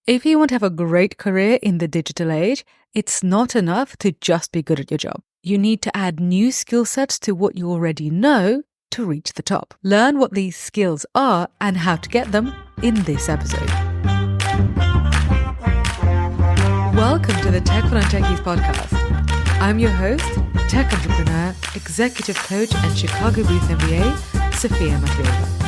If you want to have a great career in the digital age, it's not enough to just be good at your job. You need to add new skill sets to what you already know to reach the top. Learn what these skills are and how to get them in this episode. Welcome to the Tech for Non-Techies podcast. I'm your host, tech entrepreneur, executive coach, and Chicago Booth MBA, Sophia Matveeva.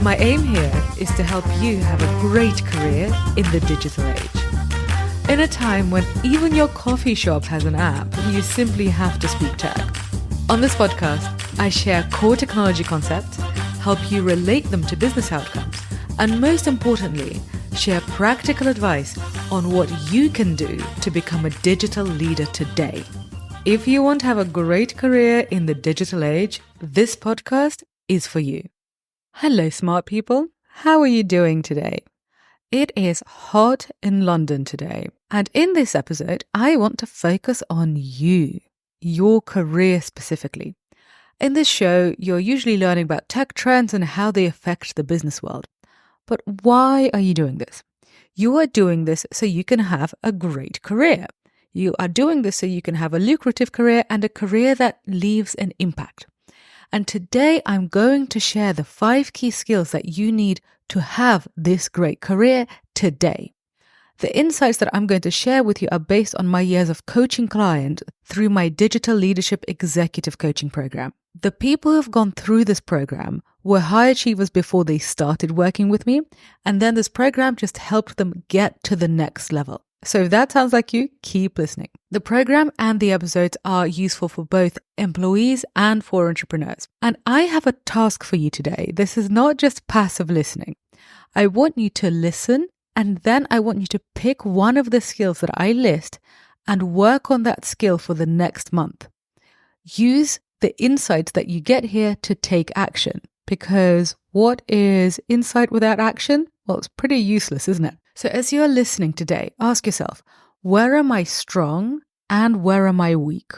My aim here is to help you have a great career in the digital age. In a time when even your coffee shop has an app, you simply have to speak tech. On this podcast, I share core technology concepts, help you relate them to business outcomes, and most importantly, share practical advice on what you can do to become a digital leader today. If you want to have a great career in the digital age, this podcast is for you. Hello, smart people. How are you doing today? It is hot in London today. And in this episode, I want to focus on you, your career specifically. In this show, you're usually learning about tech trends and how they affect the business world. But why are you doing this? You are doing this so you can have a great career. You are doing this so you can have a lucrative career and a career that leaves an impact. And today I'm going to share the 5 key skills that you need to have this great career today. The insights that I'm going to share with you are based on my years of coaching clients through my Digital Leadership Executive Coaching Program. The people who have gone through this program were high achievers before they started working with me, and then this program just helped them get to the next level. So if that sounds like you, keep listening. The program and the episodes are useful for both employees and for entrepreneurs. And I have a task for you today. This is not just passive listening. I want you to listen, and then I want you to pick one of the skills that I list and work on that skill for the next month. Use the insights that you get here to take action, because what is insight without action? Well, it's pretty useless, isn't it? So as you're listening today, ask yourself, where am I strong and where am I weak?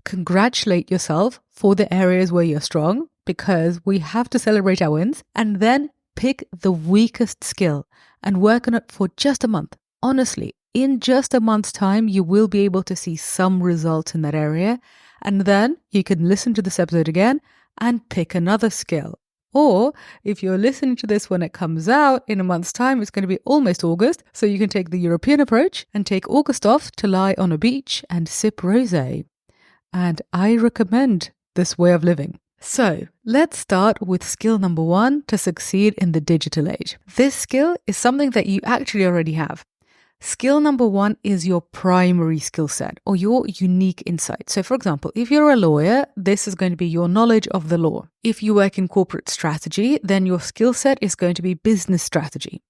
Congratulate yourself for the areas where you're strong, because we have to celebrate our wins, and then pick the weakest skill and work on it for just a month. Honestly, in just a month's time, you will be able to see some results in that area, and then you can listen to this episode again and pick another skill. Or if you're listening to this when it comes out in a month's time, it's going to be almost August. So you can take the European approach and take August off to lie on a beach and sip rosé. And I recommend this way of living. So let's start with skill number 1 to succeed in the digital age. This skill is something that you actually already have. Skill number 1 is your primary skill set or your unique insight. So for example, if you're a lawyer, this is going to be your knowledge of the law. If you work in corporate strategy, then your skill set is going to be business strategy.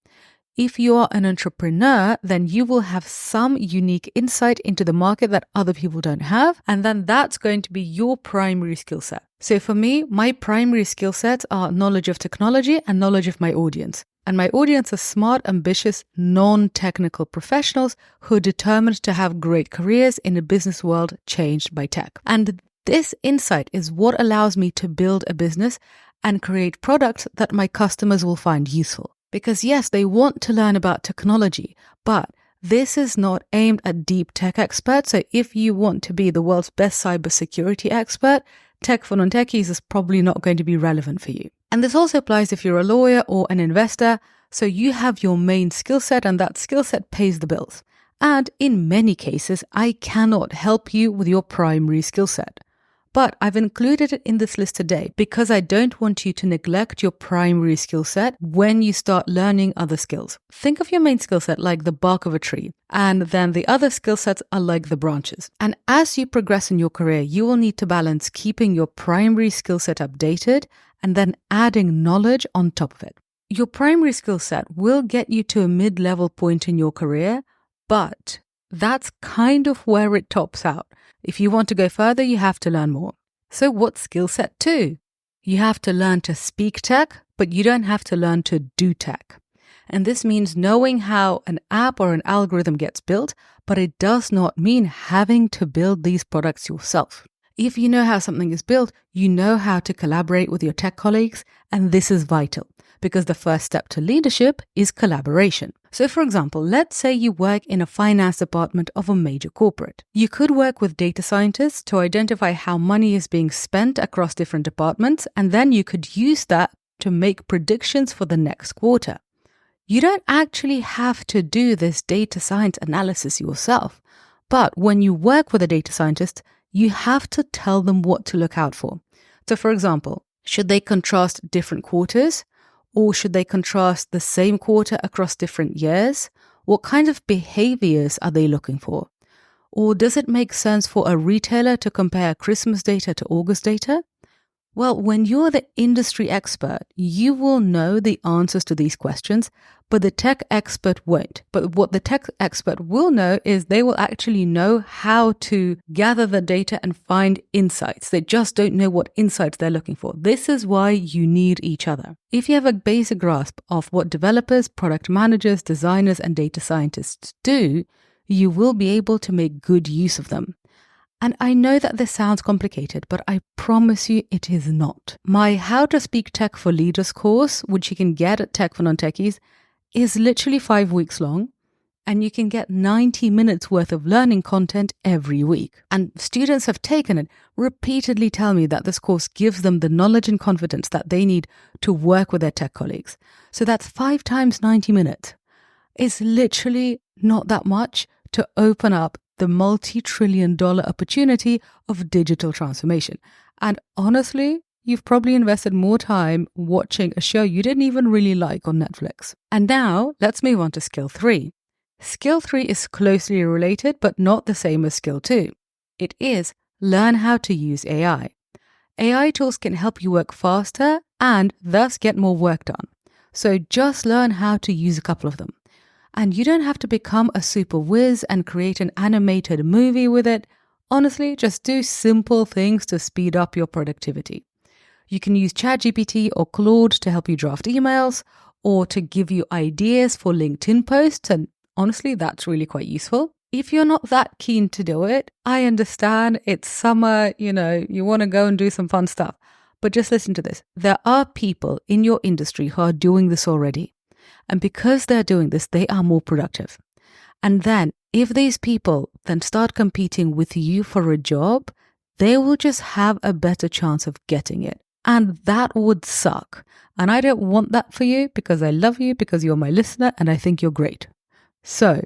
If you are an entrepreneur, then you will have some unique insight into the market that other people don't have. And then that's going to be your primary skill set. So for me, my primary skill sets are knowledge of technology and knowledge of my audience. And my audience are smart, ambitious, non-technical professionals who are determined to have great careers in a business world changed by tech. And this insight is what allows me to build a business and create products that my customers will find useful. Because yes, they want to learn about technology, but this is not aimed at deep tech experts. So if you want to be the world's best cybersecurity expert, Tech for Non-Techies is probably not going to be relevant for you. And this also applies if you're a lawyer or an investor. So you have your main skill set and that skill set pays the bills. And in many cases, I cannot help you with your primary skill set. But I've included it in this list today because I don't want you to neglect your primary skill set when you start learning other skills. Think of your main skill set like the bark of a tree, and then the other skill sets are like the branches. And as you progress in your career, you will need to balance keeping your primary skill set updated and then adding knowledge on top of it. Your primary skill set will get you to a mid-level point in your career, but that's kind of where it tops out. If you want to go further, you have to learn more. So what's skill set 2? You have to learn to speak tech, but you don't have to learn to do tech. And this means knowing how an app or an algorithm gets built, but it does not mean having to build these products yourself. If you know how something is built, you know how to collaborate with your tech colleagues, and this is vital. because the first step to leadership is collaboration. So for example, let's say you work in a finance department of a major corporate. You could work with data scientists to identify how money is being spent across different departments, and then you could use that to make predictions for the next quarter. You don't actually have to do this data science analysis yourself, but when you work with a data scientist, you have to tell them what to look out for. So for example, should they contrast different quarters? Or should they contrast the same quarter across different years? What kinds of behaviors are they looking for? Or does it make sense for a retailer to compare Christmas data to August data? Well, when you're the industry expert, you will know the answers to these questions, but the tech expert won't. But what the tech expert will know is they will actually know how to gather the data and find insights. They just don't know what insights they're looking for. This is why you need each other. If you have a basic grasp of what developers, product managers, designers, and data scientists do, you will be able to make good use of them. And I know that this sounds complicated, but I promise you it is not. My How to Speak Tech for Leaders course, which you can get at Tech for Non-Techies, is literally 5 weeks long, and you can get 90 minutes worth of learning content every week. And students have taken it, repeatedly tell me that this course gives them the knowledge and confidence that they need to work with their tech colleagues. So that's 5 times 90 minutes. It's literally not that much to open up the multi-trillion-dollar opportunity of digital transformation. And honestly, you've probably invested more time watching a show you didn't even really like on Netflix. And now, let's move on to skill 3. Skill 3 is closely related, but not the same as skill 2. It is learn how to use AI. AI tools can help you work faster and thus get more work done. So just learn how to use a couple of them. And you don't have to become a super whiz and create an animated movie with it. Honestly, just do simple things to speed up your productivity. You can use ChatGPT or Claude to help you draft emails or to give you ideas for LinkedIn posts. And honestly, that's really quite useful. If you're not that keen to do it, I understand it's summer, you want to go and do some fun stuff. But just listen to this. There are people in your industry who are doing this already. And because they're doing this, they are more productive. And then if these people then start competing with you for a job, they will just have a better chance of getting it. And that would suck. And I don't want that for you because I love you, because you're my listener and I think you're great. So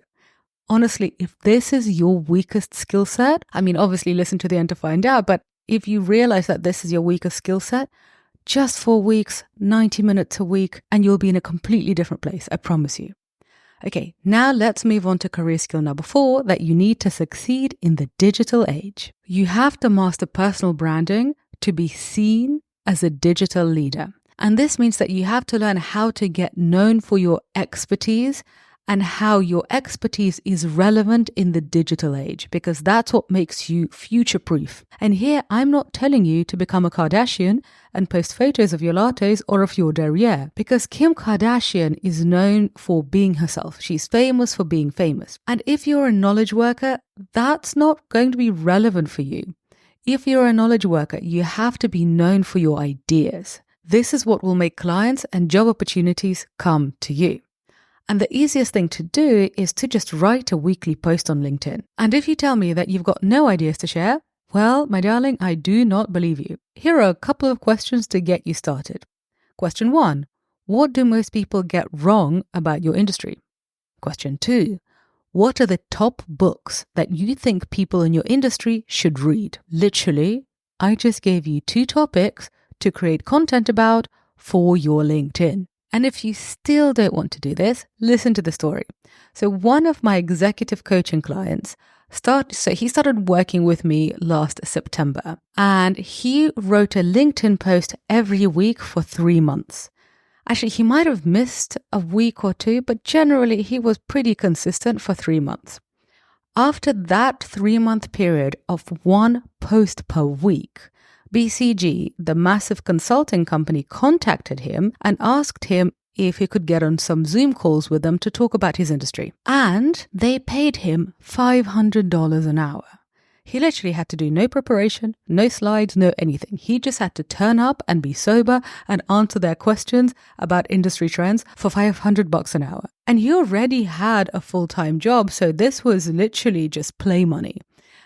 honestly, if this is your weakest skill set, obviously listen to the end to find out, but if you realize that this is your weakest skill set, just 4 weeks, 90 minutes a week, and you'll be in a completely different place, I promise you. Okay, now let's move on to career skill number 4 that you need to succeed in the digital age. You have to master personal branding to be seen as a digital leader. And this means that you have to learn how to get known for your expertise and how your expertise is relevant in the digital age, because that's what makes you future-proof. And here, I'm not telling you to become a Kardashian and post photos of your lattes or of your derriere, because Kim Kardashian is known for being herself. She's famous for being famous. And if you're a knowledge worker, that's not going to be relevant for you. If you're a knowledge worker, you have to be known for your ideas. This is what will make clients and job opportunities come to you. And the easiest thing to do is to just write a weekly post on LinkedIn. And if you tell me that you've got no ideas to share, well, my darling, I do not believe you. Here are a couple of questions to get you started. Question 1. What do most people get wrong about your industry? Question 2. What are the top books that you think people in your industry should read? Literally, I just gave you 2 topics to create content about for your LinkedIn. And if you still don't want to do this, listen to the story. So one of my executive coaching clients he started working with me last September, and he wrote a LinkedIn post every week for 3 months. Actually, he might have missed a week or 2, but generally he was pretty consistent for 3 months. After that 3-month period of 1 post per week, BCG, the massive consulting company, contacted him and asked him if he could get on some Zoom calls with them to talk about his industry. And they paid him $500 an hour. He literally had to do no preparation, no slides, no anything. He just had to turn up and be sober and answer their questions about industry trends for $500 an hour. And he already had a full-time job, so this was literally just play money.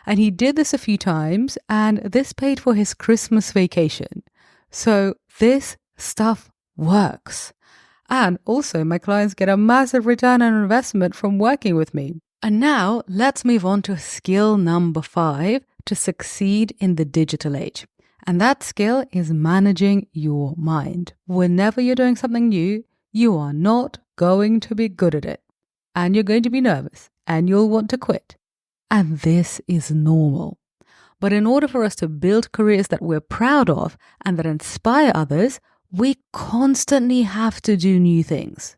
And he did this a few times, and this paid for his Christmas vacation. So this stuff works. And also, my clients get a massive return on investment from working with me. And now let's move on to skill number 5 to succeed in the digital age. And that skill is managing your mind. Whenever you're doing something new, you are not going to be good at it. And you're going to be nervous and you'll want to quit. And this is normal. But in order for us to build careers that we're proud of and that inspire others, we constantly have to do new things.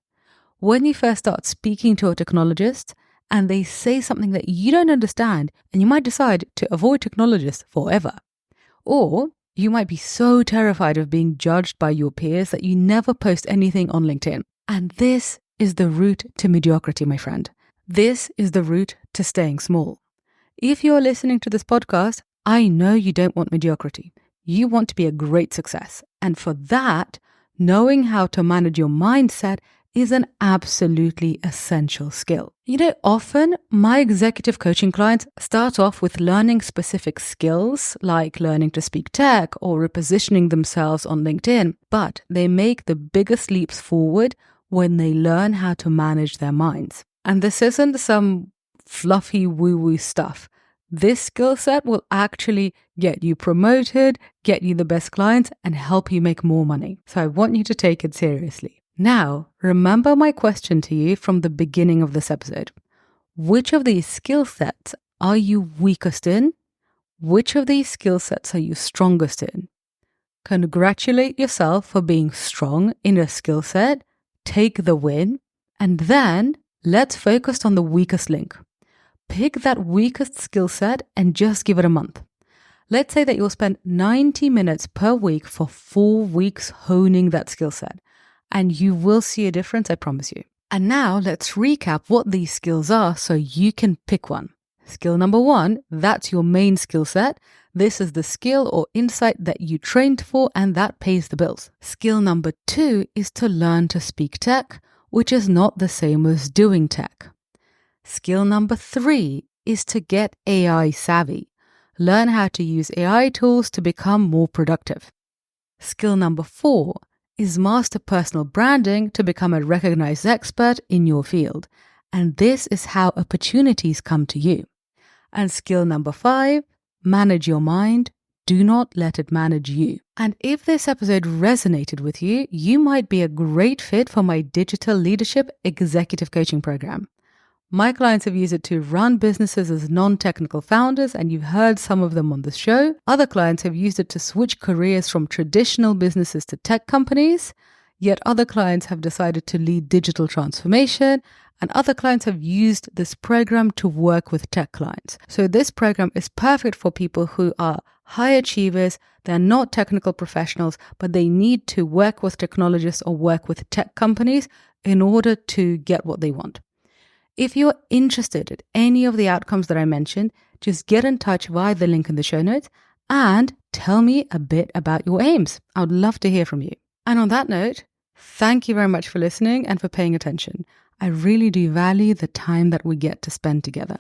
When you first start speaking to a technologist, and they say something that you don't understand, and you might decide to avoid technologists forever. Or you might be so terrified of being judged by your peers that you never post anything on LinkedIn. And this is the route to mediocrity, my friend. This is the route to staying small. If you're listening to this podcast, I know you don't want mediocrity. You want to be a great success. And for that, knowing how to manage your mindset is an absolutely essential skill. You know, often my executive coaching clients start off with learning specific skills like learning to speak tech or repositioning themselves on LinkedIn, but they make the biggest leaps forward when they learn how to manage their minds. And this isn't some fluffy woo-woo stuff. This skill set will actually get you promoted, get you the best clients, and help you make more money. So I want you to take it seriously. Now, remember my question to you from the beginning of this episode. Which of these skill sets are you weakest in? Which of these skill sets are you strongest in? Congratulate yourself for being strong in a skill set, take the win, and then let's focus on the weakest link. Pick that weakest skill set and just give it a month. Let's say that you'll spend 90 minutes per week for 4 weeks honing that skill set. And you will see a difference, I promise you. And now let's recap what these skills are so you can pick one. Skill number 1, that's your main skill set. This is the skill or insight that you trained for and that pays the bills. Skill number 2 is to learn to speak tech, which is not the same as doing tech. Skill number 3 is to get AI savvy. Learn how to use AI tools to become more productive. Skill number 4 is master personal branding to become a recognized expert in your field. And this is how opportunities come to you. And skill number 5, manage your mind. Do not let it manage you. And if this episode resonated with you, you might be a great fit for my digital leadership executive coaching program. My clients have used it to run businesses as non-technical founders, and you've heard some of them on the show. Other clients have used it to switch careers from traditional businesses to tech companies. Yet other clients have decided to lead digital transformation, and other clients have used this program to work with tech clients. So this program is perfect for people who are high achievers. They're not technical professionals, but they need to work with technologists or work with tech companies in order to get what they want. If you're interested in any of the outcomes that I mentioned, just get in touch via the link in the show notes and tell me a bit about your aims. I would love to hear from you. And on that note, thank you very much for listening and for paying attention. I really do value the time that we get to spend together.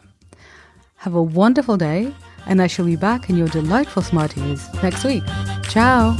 Have a wonderful day, and I shall be back in your delightful smart ears next week. Ciao!